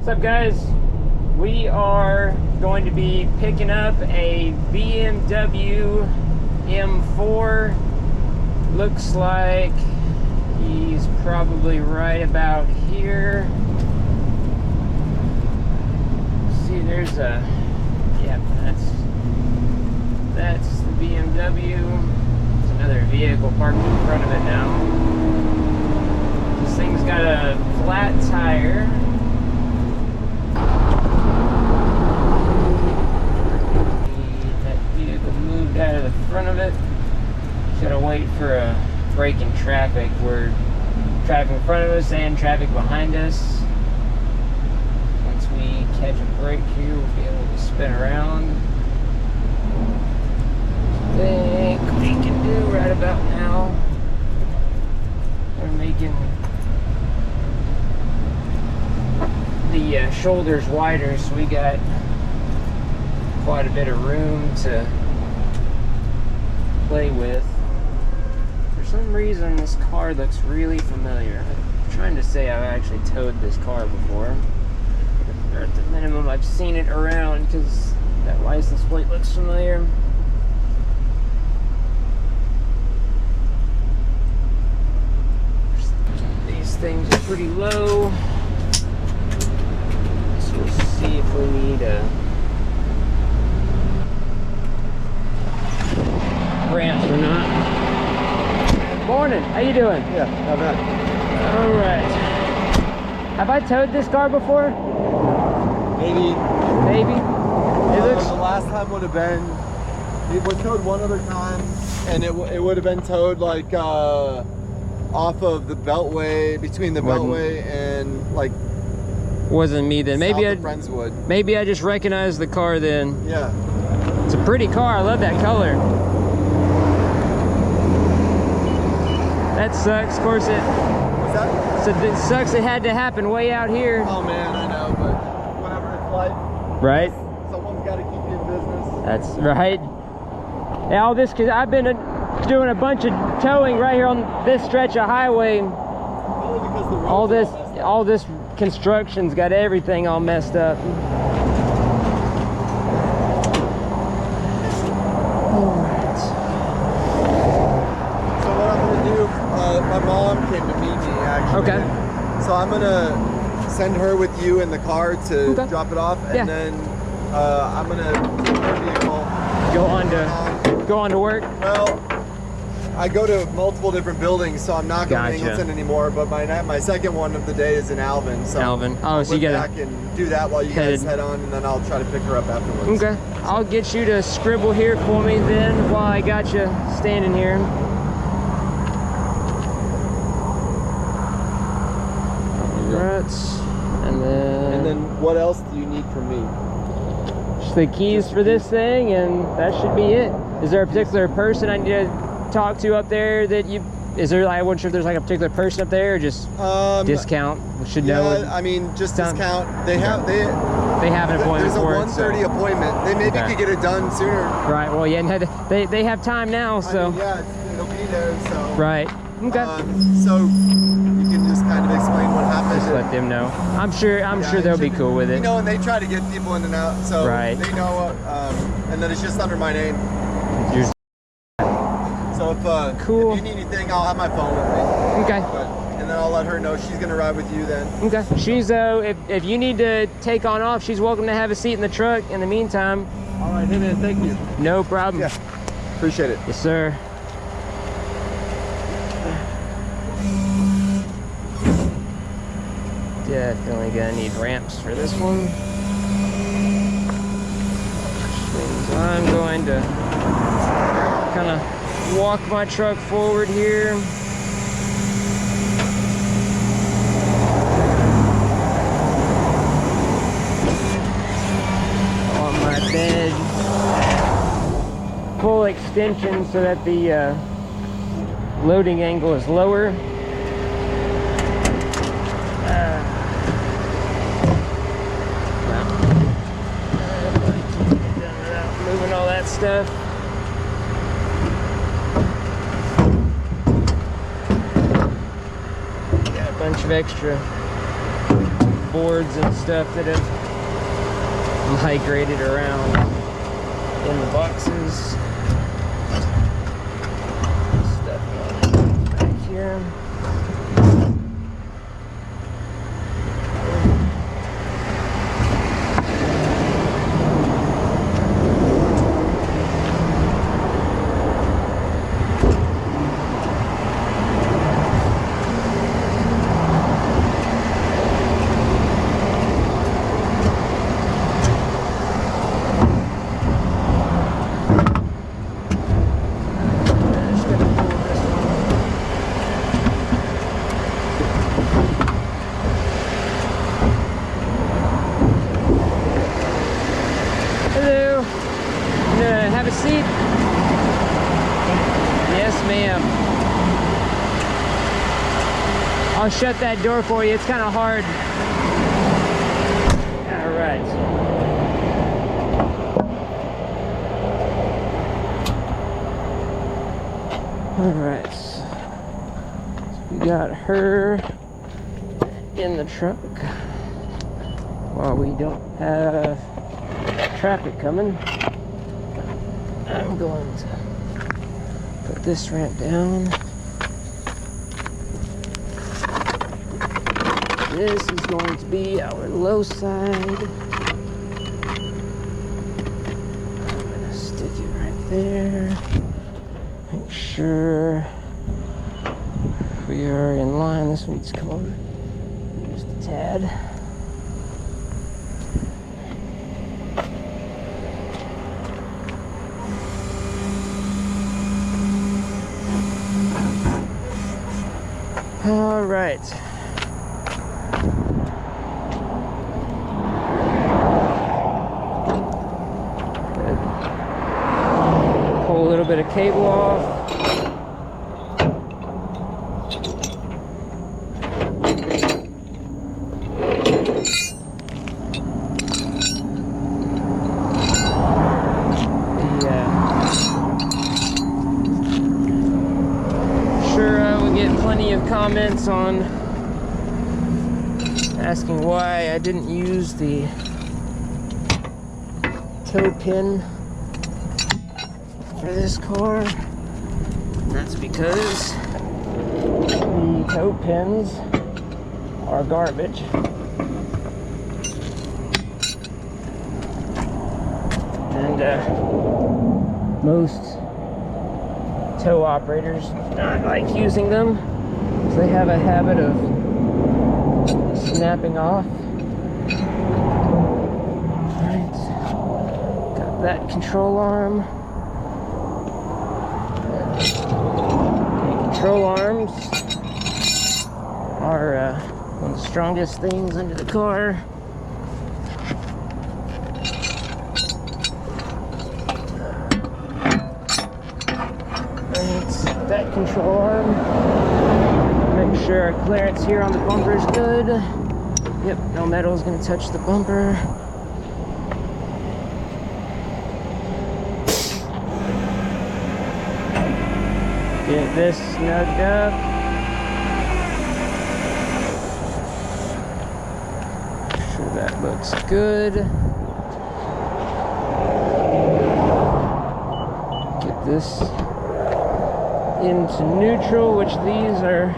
What's up, guys? We are going to be picking up a BMW M4. Looks like he's probably right about here. See, there's a, yeah, that's the BMW. There's another vehicle parked in front of it now. This thing's got a flat tire. That vehicle moved out of the front of it. Gotta wait for a break in traffic. We're traffic in front of us and traffic behind us. Once we catch a break here, we'll be able to spin around. I think we can do right about now. We're making the shoulders wider, so we got quite a bit of room to play with. For some reason, this car looks really familiar. I'm trying to say I've actually towed this car before, or at the minimum I've seen it around because that license plate looks familiar. These things are pretty low, so we'll see if we need a ramp or not. Morning, how you doing? Yeah, not bad. All right. Have I towed this car before? Maybe. Maybe. It looks. The last time would have been, it was towed one other time, and it would have been towed like off of the Beltway, between the Beltway and like. Wasn't me then. Maybe I. Friendswood. Maybe I just recognized the car then. Yeah. It's a pretty car. I love that color. That sucks. Of course it. What's that? So it sucks. It had to happen way out here. Oh man, I know, but whatever, it's life. Right. Someone's got to keep you in business. That's right. Yeah, all this, cause I've been doing a bunch of towing right here on this stretch of highway. Probably because the roads All this construction's got everything all messed up. My mom came to meet me actually. Okay. So I'm gonna send her with you in the car to drop it off, and then I'm gonna take her vehicle. Go on to work. Well, I go to multiple different buildings, so I'm not going to Ingleton anymore. But my second one of the day is in Alvin. So Alvin. Oh, so you gotta back and do that while you guys head on, and then I'll try to pick her up afterwards. Okay. I'll get you to scribble here for me then while I got you standing here. And then what else do you need from me? Just the keys for this thing, and that should be it. Is there a particular person I need to talk to up there that you? Is there? I wasn't sure if there's like a particular person up there, or just discount. We should know. I mean, just discount. They have an appointment for it. There's a 1:30 appointment. They maybe could get it done sooner. Right. Well, yeah. They have time now, so. I mean, yeah, it'll be there. So. Right. Okay. So you can just kind of explain what happened. Just let them know. I'm sure they'll be cool with it. You know, and they try to get people in and out, so they know. And then it's just under my name. So if if you need anything, I'll have my phone with me. Okay. And then I'll let her know she's gonna ride with you then. Okay. She's if you need to take on off, she's welcome to have a seat in the truck. In the meantime. All right, hey man, thank you. No problem. Yeah. Appreciate it. Yes, sir. Definitely gonna need ramps for this one. Which means I'm going to kind of walk my truck forward here. On my bed. Full extension so that the loading angle is lower. Moving all that stuff. Got a bunch of extra boards and stuff that have migrated around in the boxes. Stuff back here. Have a seat. Yes, ma'am. I'll shut that door for you. It's kind of hard. All right. All right. So we got her in the truck while we don't have traffic coming. I'm going to put this ramp down. This is going to be our low side. I'm going to stick it right there. Make sure we are in line. This one needs to come over just a tad. All right. Good. Pull a little bit of cable off. Comments on asking why I didn't use the toe pin for this car. And that's because the toe pins are garbage. And most tow operators do not like using them. They have a habit of snapping off. Alright, got that control arm. Okay, control arms are one of the strongest things under the car. Alright, that control arm. Make sure our clearance here on the bumper is good. Yep, no metal is going to touch the bumper. Get this snugged up. Make sure that looks good. Get this into neutral, which these are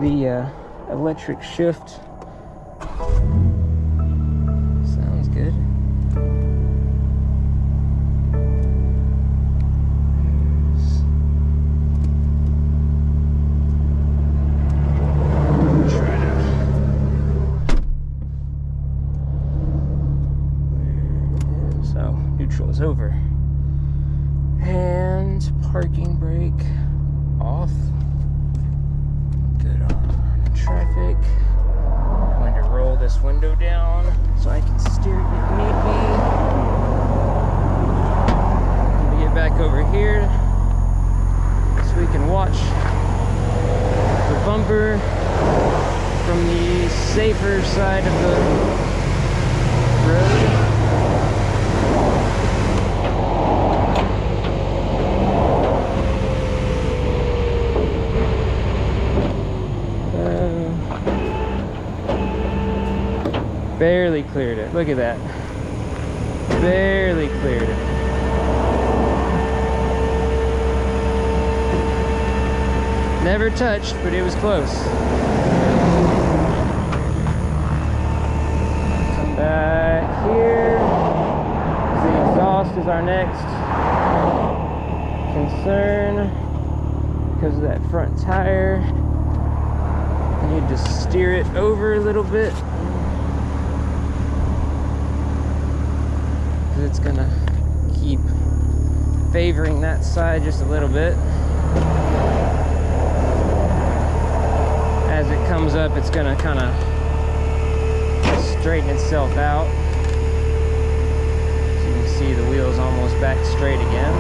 the electric shift. Sounds good. So neutral is over. And parking brake off. Good on traffic. I'm going to roll this window down so I can steer it if need be. Let me get back over here so we can watch the bumper from the safer side of the road. Barely cleared it. Look at that. Barely cleared it. Never touched, but it was close. Come back here. The exhaust is our next concern because of that front tire. I need to steer it over a little bit. It's gonna keep favoring that side just a little bit. As it comes up, it's gonna kind of straighten itself out. So you can see the wheel's almost back straight again.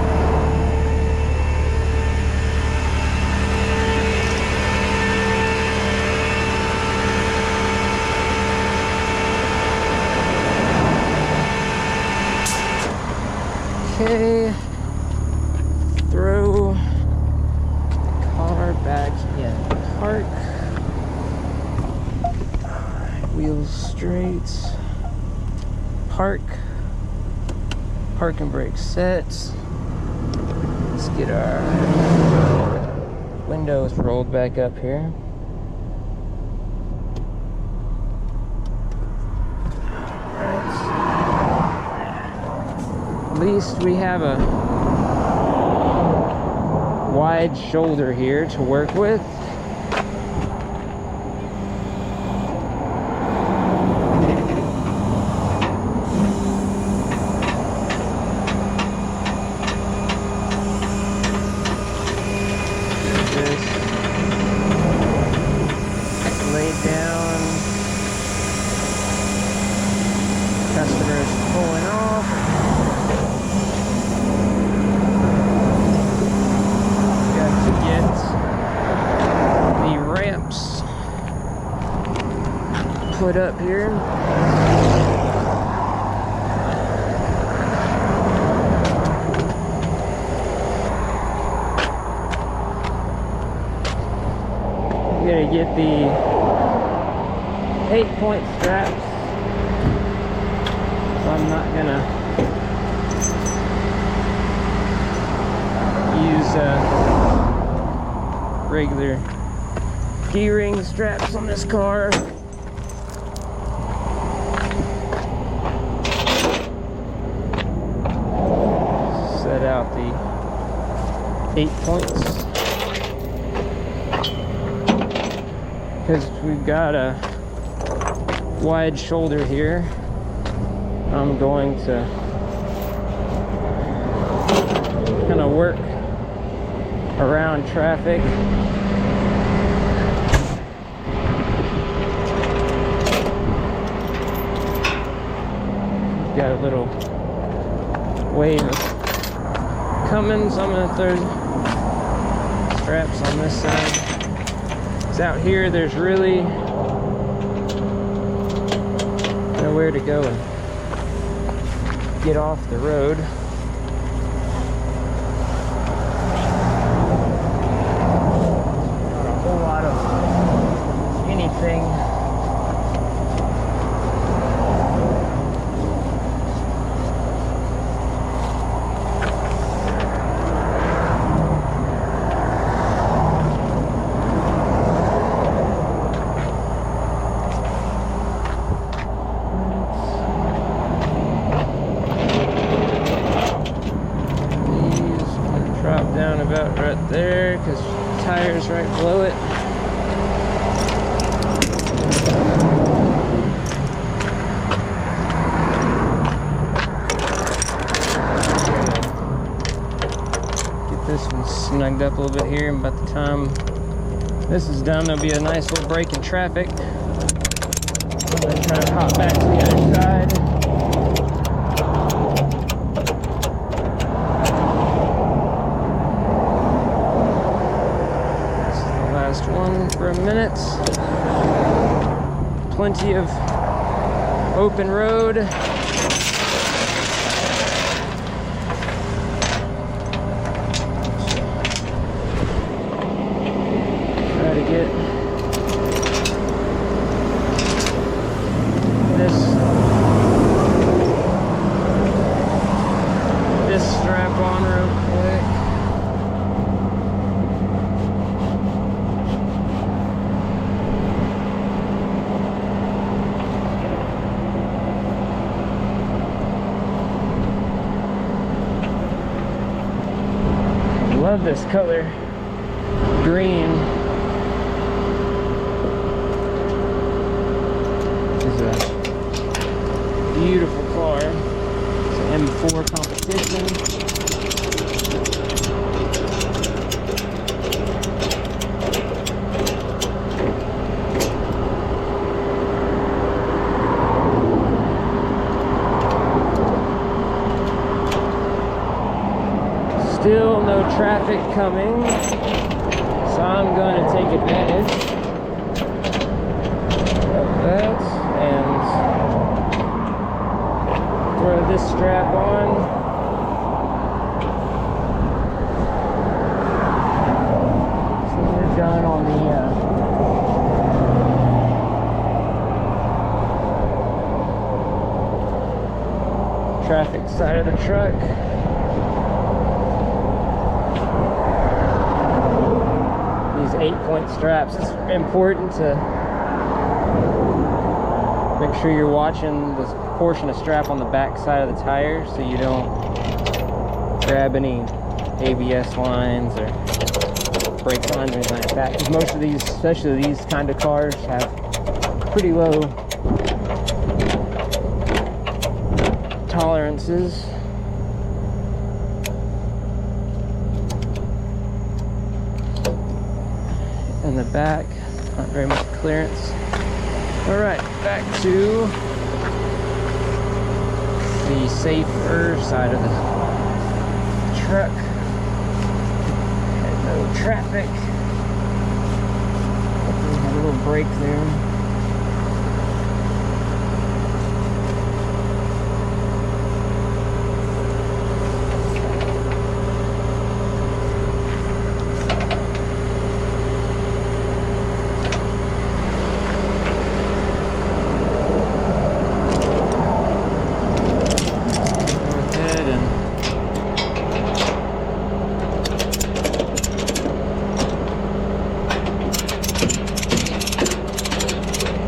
Okay, throw the car back in park. Wheels straight. Park. Park and brake set. Let's get our windows rolled back up here. At least we have a wide shoulder here to work with. Just lay down. Customer's pulling off. Put up here. I'm gonna get the 8-point straps, so I'm not gonna use regular keyring straps on this car. Set out the 8 points because we've got a wide shoulder here. I'm going to kind of work around traffic. Got a little wave of coming, so I'm gonna throw straps on this side. Because out here there's really nowhere to go and get off the road. Not a whole lot of anything. About right there because the tire's right below it. Get this one snugged up a little bit here, and by the time this is done, there'll be a nice little break in traffic. I'm going to try to hop back to the other side. One for a minute. Plenty of open road. Try to get this love this color, green. This is a beautiful car. It's an M4 Compitition. Still no traffic coming, so I'm going to take advantage of that and throw this strap on. So we're done on the traffic side of the truck. These 8-point straps, it's important to make sure you're watching the portion of strap on the back side of the tire so you don't grab any ABS lines or brake lines or anything like that, because most of these, especially these kind of cars, have pretty low tolerances. In the back, not very much clearance. All right, back to the safer side of the truck. Had no traffic. Hopefully had a little break there.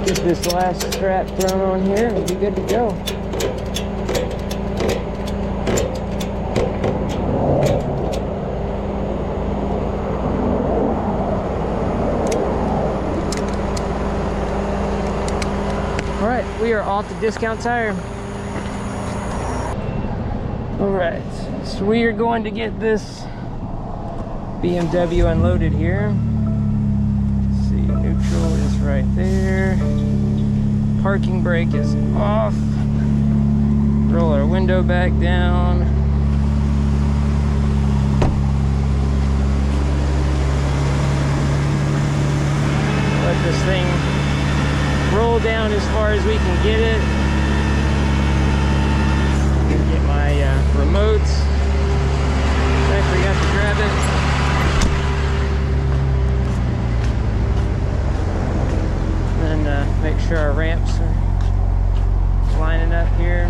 Get this last strap thrown on here and we'll be good to go. All right, we are off to Discount Tire. All right, so we are going to get this BMW unloaded here. Neutral is right there. Parking brake is off. Roll our window back down. Let this thing roll down as far as we can get it. Get my remotes. I forgot to grab it. Make sure our ramps are lining up here.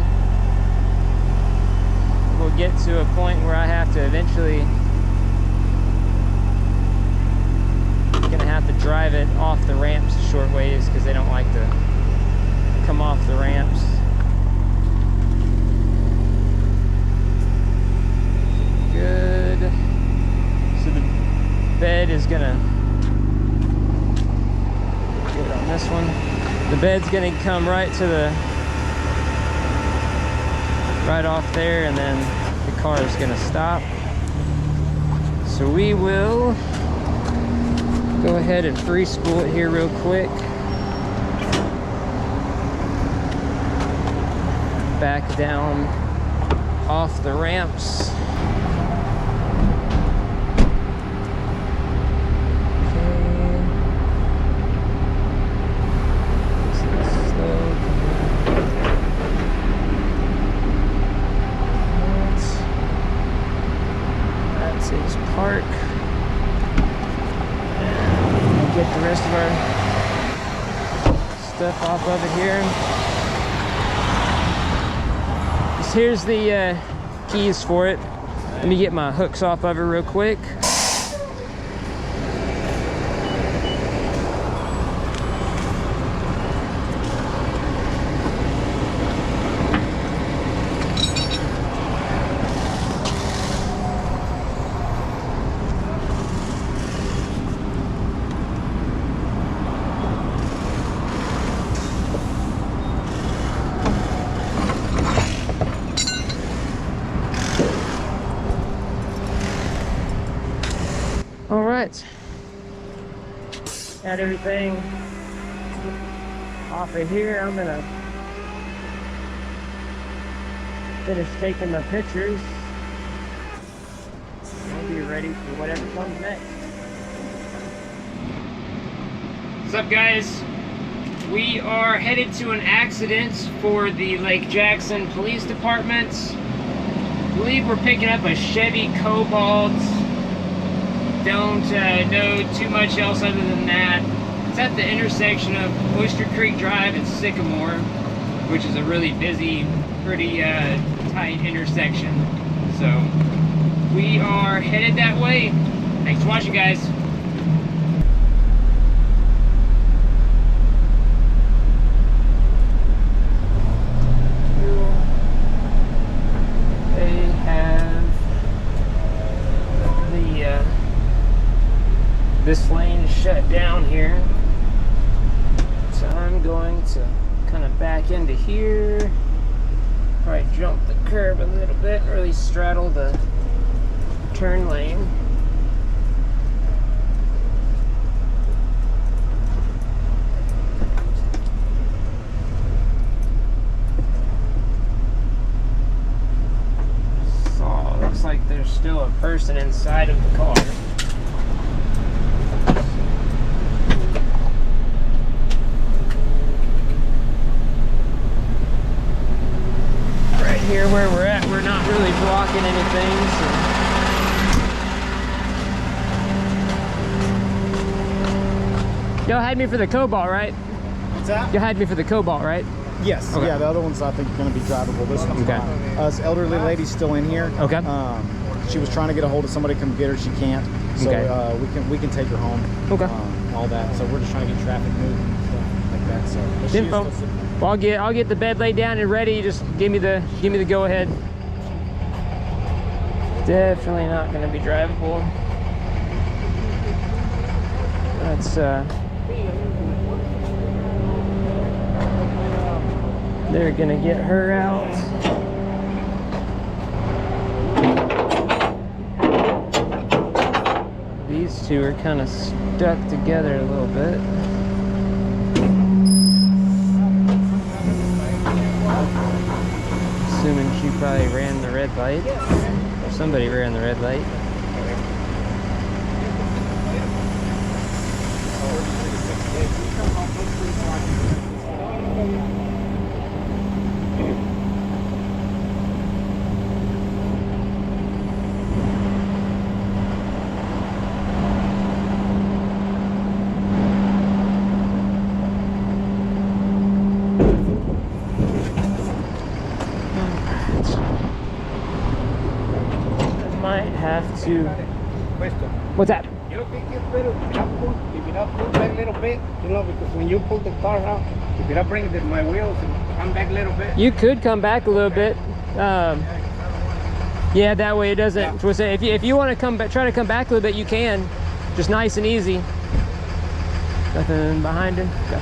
We'll get to a point where I have to eventually gonna have to drive it off the ramps a short ways because they don't like to come off the ramps. Good. So the bed is gonna get on this one. The bed's gonna come right to the right off there, and then the car is gonna stop. So we will go ahead and free spool it here real quick. Back down off the ramps. Park, and we'll get the rest of our stuff off of it here. Here's the keys for it. Let me get my hooks off of it real quick. got everything off of here. I'm gonna finish taking the pictures. We'll be ready for whatever comes next. What's up, guys? We are headed to an accident for the Lake Jackson Police Department. I believe we're picking up a Chevy Cobalt. Don't know too much else other than that. It's at the intersection of Oyster Creek Drive and Sycamore, which is a really busy, pretty tight intersection. So we are headed that way. Thanks for watching, guys. They have the this lane is shut down here, so I'm going to kind of back into here. Probably jump the curb a little bit, really straddle the turn lane. So, looks like there's still a person inside of the car. Here where we're at, we're not really blocking anything, so. Y'all had me for the Cobalt, right? What's that? You had me for the Cobalt, right? Yes. Okay. Yeah, the other one's I think going to be drivable. This one's Okay. fine. This elderly lady's still in here. Okay. She was trying to get a hold of somebody to come get her. She can't. So Okay. we can take her home. Okay. All that. So we're just trying to get traffic moving and stuff like that. So but she is Info. still sitting there. Well, I'll get the bed laid down and ready. Just give me the go ahead. Definitely not going to be drivable. That's they're going to get her out. These two are kind of stuck together a little bit. Assuming she probably ran the red light. Or somebody ran the red light. Have to. What's that? You don't think it's better if you not pull back a little bit, you know, because when you pull the car out, if you not bring my wheels and come back a little bit. You could come back a little bit. Yeah, that way it doesn't. Yeah. If you want to come back, try to come back a little bit, you can. Just nice and easy. Nothing behind it. Okay.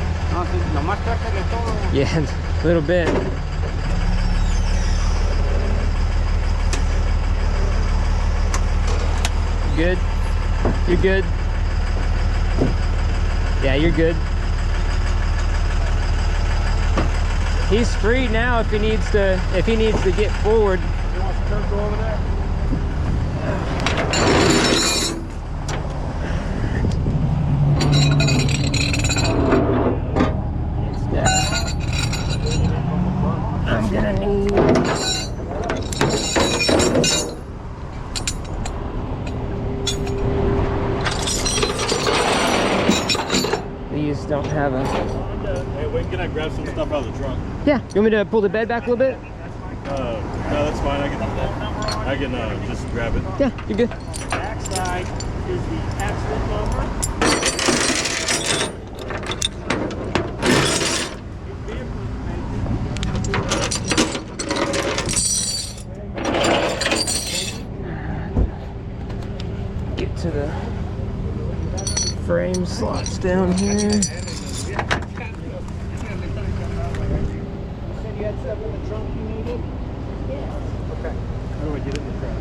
Yeah, a little bit. Good? You're good? Yeah, you're good. He's free now if he needs to get forward. You want to turn go over there? I'm gonna need these don't have a. Hey, when can I grab some stuff out of the trunk? Yeah, you want me to pull the bed back a little bit? No, that's fine. I can just grab it. Yeah, you're good. Backside is the accident number. Get to the frame slots down here. You said you had stuff in the trunk you needed? Yeah. Okay. How do I get in the trunk?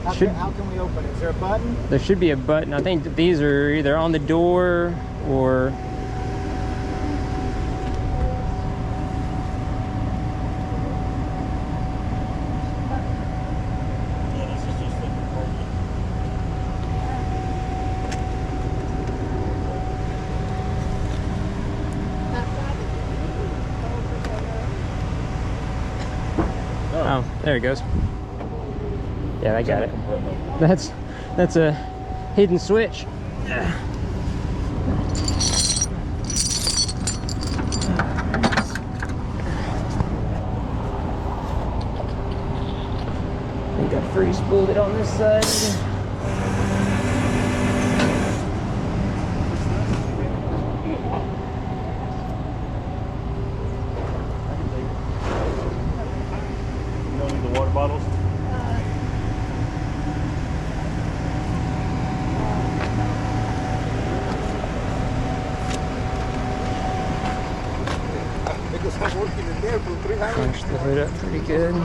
How can we open it? Is there a button? There should be a button. I think these are either on the door or Yeah, this is just like a parking. oh, there it goes. Yeah, I got it. That's a hidden switch. I think I free spooled it on this side. You don't need the water bottles? Because I'm working in there for 3 hours. Punch the hood up pretty good.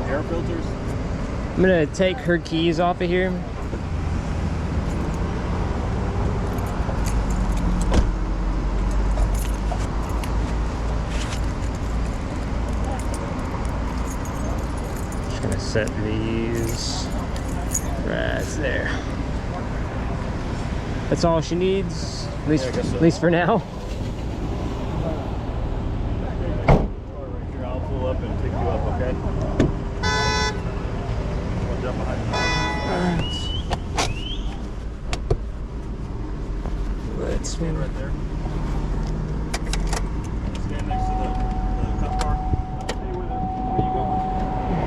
Air filters? I'm gonna take her keys off of here. Just gonna set these right there. That's all she needs, at least, Yeah, I guess so. at least for now. Right here, I'll pull up and pick you up, okay? I'll jump behind you. Let's Stand right there. Stand next to the cop car. Hey, where you going?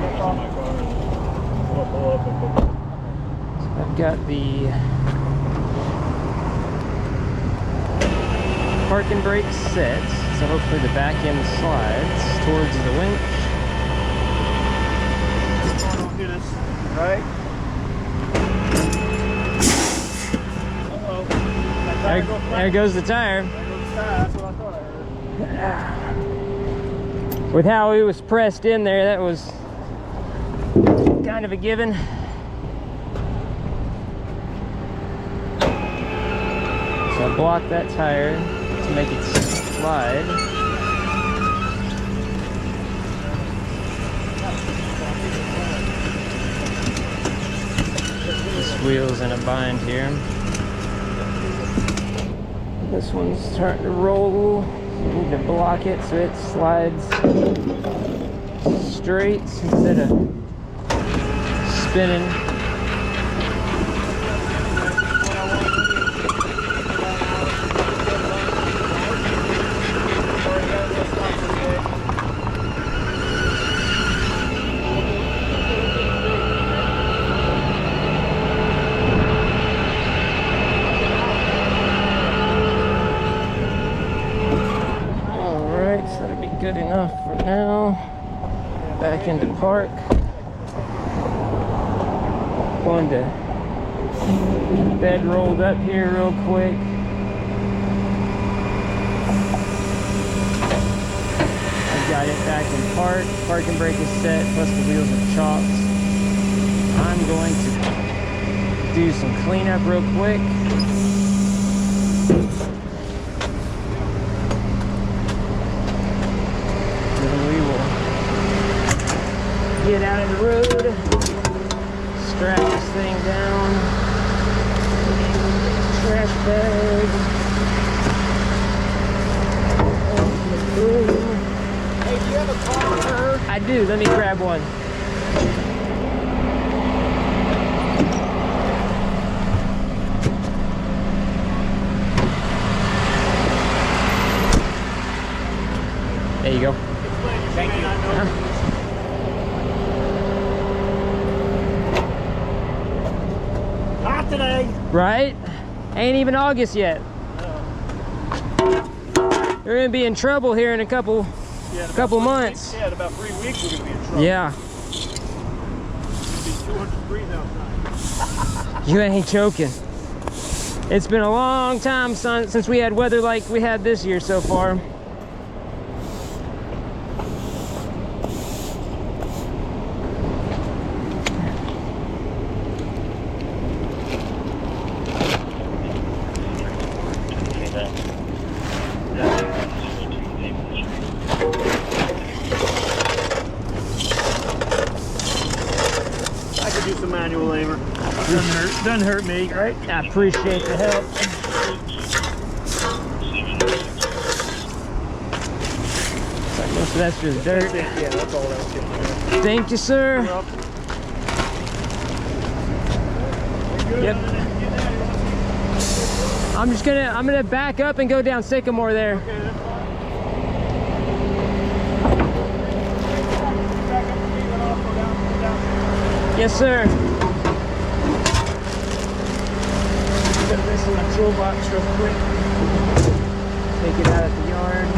That's in my car. And I'll pull up and put I've got the parking brake set, so hopefully the back end slides towards the winch. Don't do this, right? Uh-oh. There goes the tire. That's what I thought I heard. With how it was pressed in there, that was kind of a given. So I blocked that tire to make it slide. This wheel's in a bind here. This one's starting to roll. You need to block it so it slides straight instead of spinning. Good enough for now. Back into park. Going to bed rolled up here real quick. I got it back in park. Parking brake is set, plus the wheels are chopped. I'm going to do some cleanup real quick. Get out of the road, strap this thing down, trash bag, Hey, do you have a car? I do, let me grab one. There you go. Thank you. Not today. Right? Ain't even August yet. You're gonna be in trouble here in a couple months. Yeah, in about 3 weeks we're gonna be in trouble. Yeah. It's gonna be 200 degrees outside. You ain't joking. It's been a long time since we had weather like we had this year so far. I do some manual labor. Doesn't hurt me, right? I appreciate the help. Most of that's just dirt. Yeah, that's all that's getting. Thank you, sir. Yep. I'm gonna back up and go down Sycamore there. Okay, that's fine. Yes, sir. Put this in my toolbox real quick. Take it out of the yard.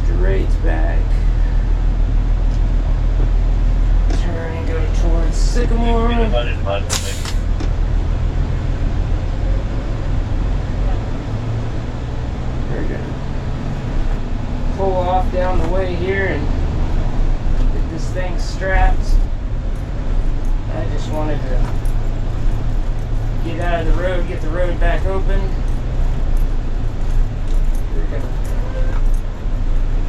Straight back. Turn and go towards Sycamore. We're gonna pull off down the way here and get this thing strapped. I just wanted to get out of the road, get the road back open. We're gonna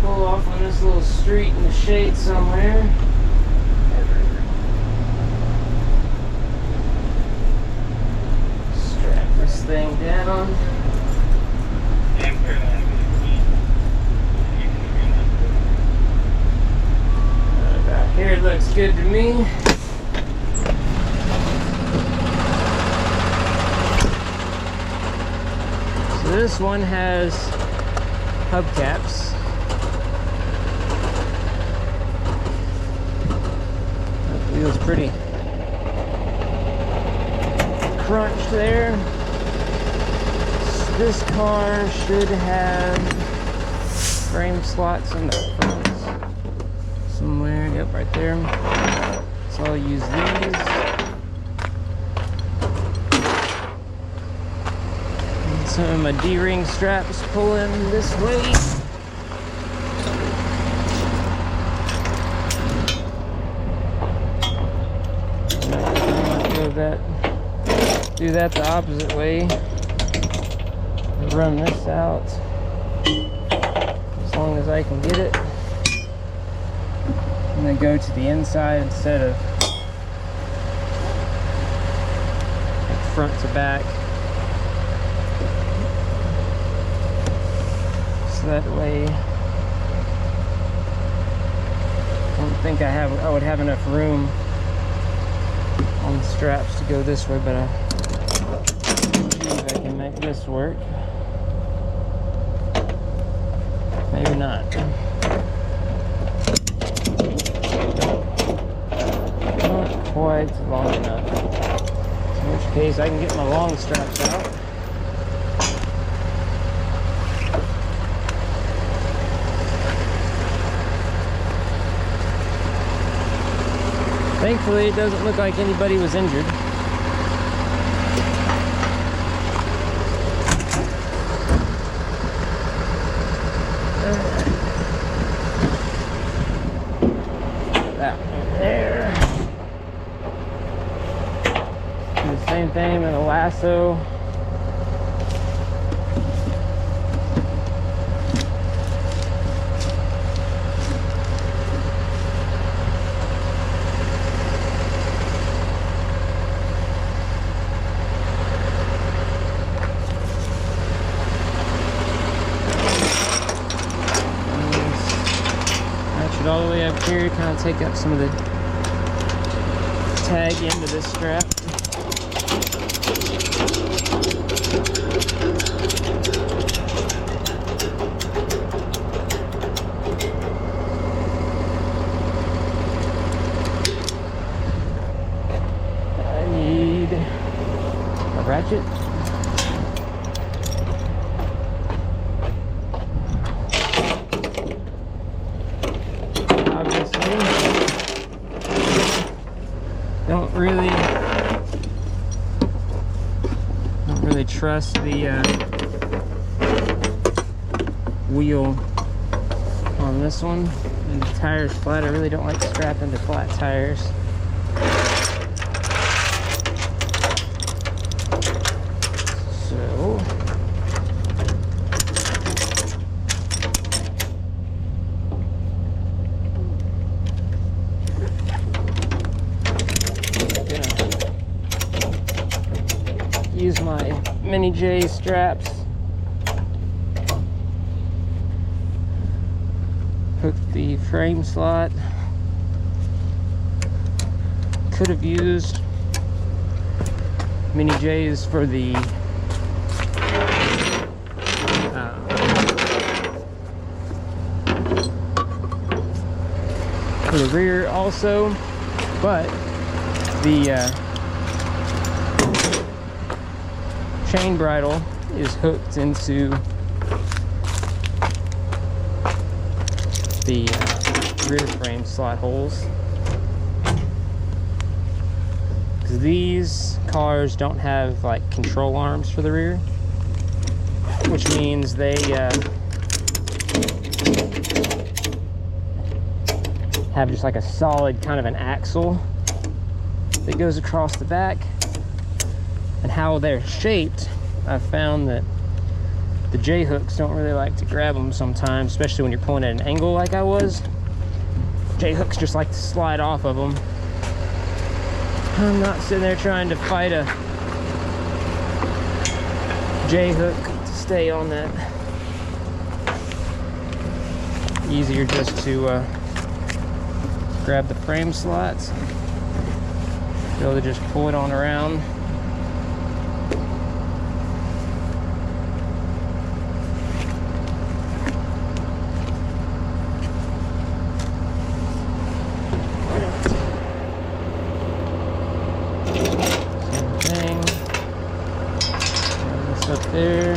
pull off on this little street in the shade somewhere. Strap this thing down. About here it looks good to me. So this one has hubcaps. That feels pretty crunched there. This car should have frame slots in the front somewhere. Yep, right there. So I'll use these. And some of my D-ring straps pulling this way. Do that the opposite way. Run this out as long as I can get it, and then go to the inside instead of like front to back, so that way I don't think I would have enough room on the straps to go this way, but see if I can make this work. Maybe not. Not quite long enough. In which case I can get my long straps out. Thankfully, it doesn't look like anybody was injured. That one there. Do the same thing with a lasso. All the way up here, kind of take up some of the tag end of this strap. I need a ratchet. Don't really trust the wheel on this one. And the tire's flat. I really don't like strapping to flat tires. So use my Mini J straps, hook the frame slot. Could have used Mini J's for the rear also, but the chain bridle is hooked into the rear frame slot holes. Because these cars don't have like control arms for the rear, which means they have just like a solid kind of an axle that goes across the back. And how they're shaped, I found that the J hooks don't really like to grab them sometimes, especially when you're pulling at an angle like I was. J hooks just like to slide off of them. I'm not sitting there trying to fight a J hook to stay on that. Easier just to grab the frame slots, be able to just pull it on around. Same thing. Run this up there.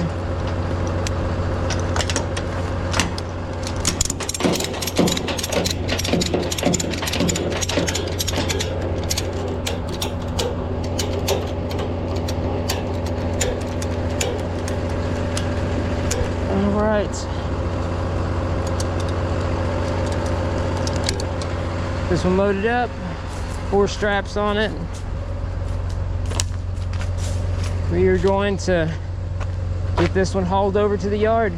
This one loaded up, 4 straps on it. We are going to get this one hauled over to the yard.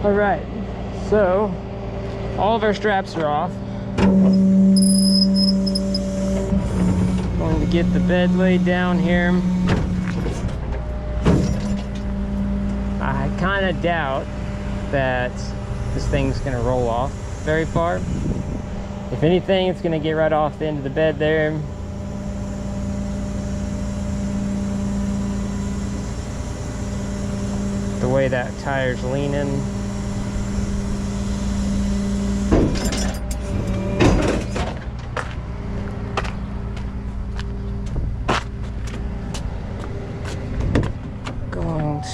All right, so all of our straps are off. Going to get the bed laid down here. I kind of doubt that this thing's going to roll off very far. If anything, it's going to get right off the end of the bed there. The way that tire's leaning.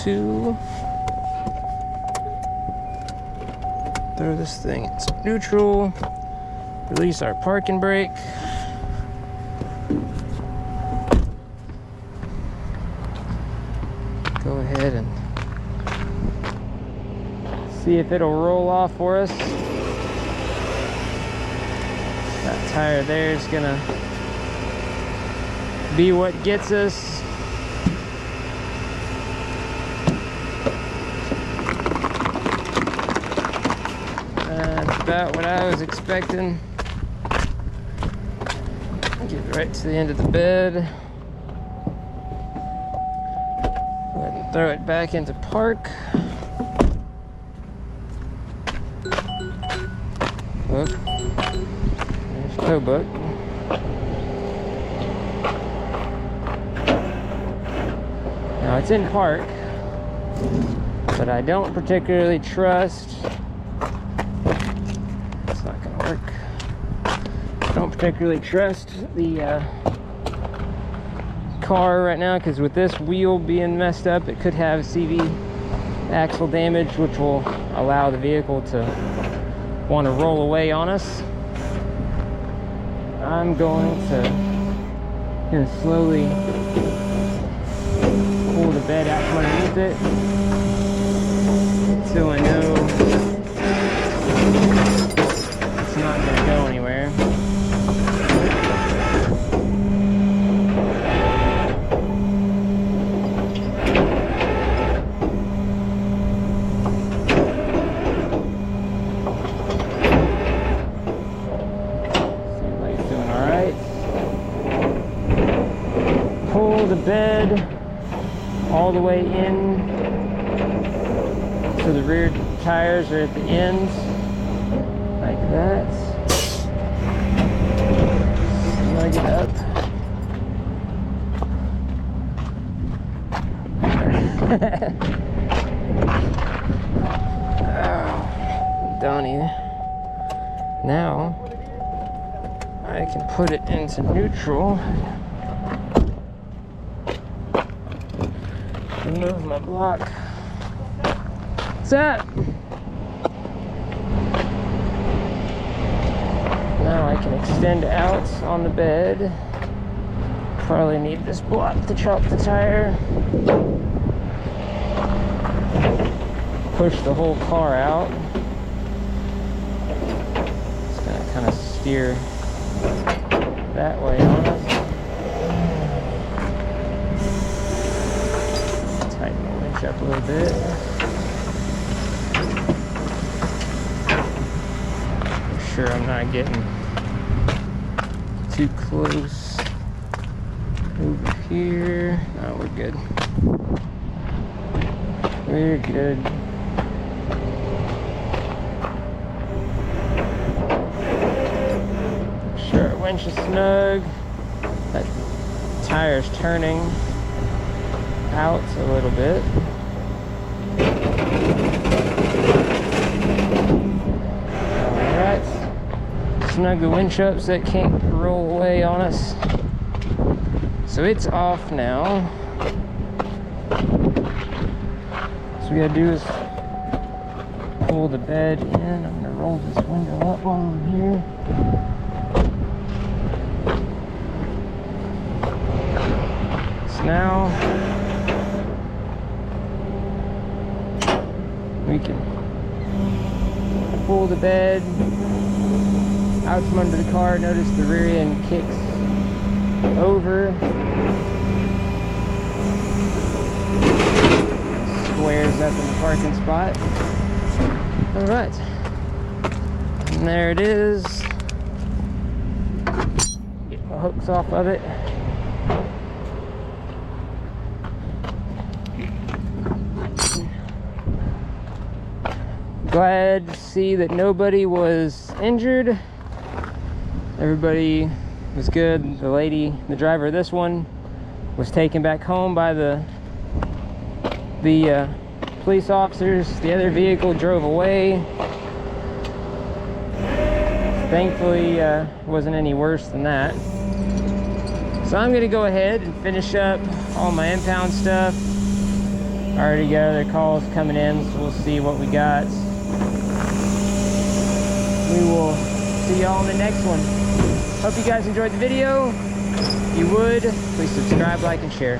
To throw this thing into neutral, release our parking brake. Go ahead and see if it'll roll off for us. That tire there is gonna be what gets us. About what I was expecting. Get right to the end of the bed. throw it back into park. Look, there's tow book. Now it's in park, but I don't particularly trust. It's not gonna work. I don't particularly trust the car right now, because with this wheel being messed up, it could have CV axle damage, which will allow the vehicle to want to roll away on us. I'm going to slowly pull the bed out from underneath it, so I know it's not going to go anywhere. The bed all the way in, so the rear tires are at the ends, like that. Snug it up. Oh, Donnie. Now I can put it into neutral. Remove my block. What's that? Now I can extend out on the bed. Probably need this block to chop the tire. Push the whole car out. It's gonna kind of steer that way on us. Up a little bit. Make sure I'm not getting too close over here. No, we're good. We're good. Make sure our winch is snug. That tire's turning out a little bit. Alright, snug the winch up so it can't roll away on us. So it's off now. So we gotta do is pull the bed in. I'm gonna roll this window up while I'm here. So now we can pull the bed out from under the car. Notice the rear end kicks over, squares up in the parking spot. All right, and there it is. Get my hooks off of it. Glad to see that nobody was injured. Everybody was good. The lady, the driver of this one, was taken back home by the police officers. The other vehicle drove away. Thankfully, it wasn't any worse than that. So I'm gonna go ahead and finish up all my impound stuff. I already got other calls coming in, so we'll see what we got. We will see y'all in the next one. Hope you guys enjoyed the video. If you would, please subscribe, like, and share.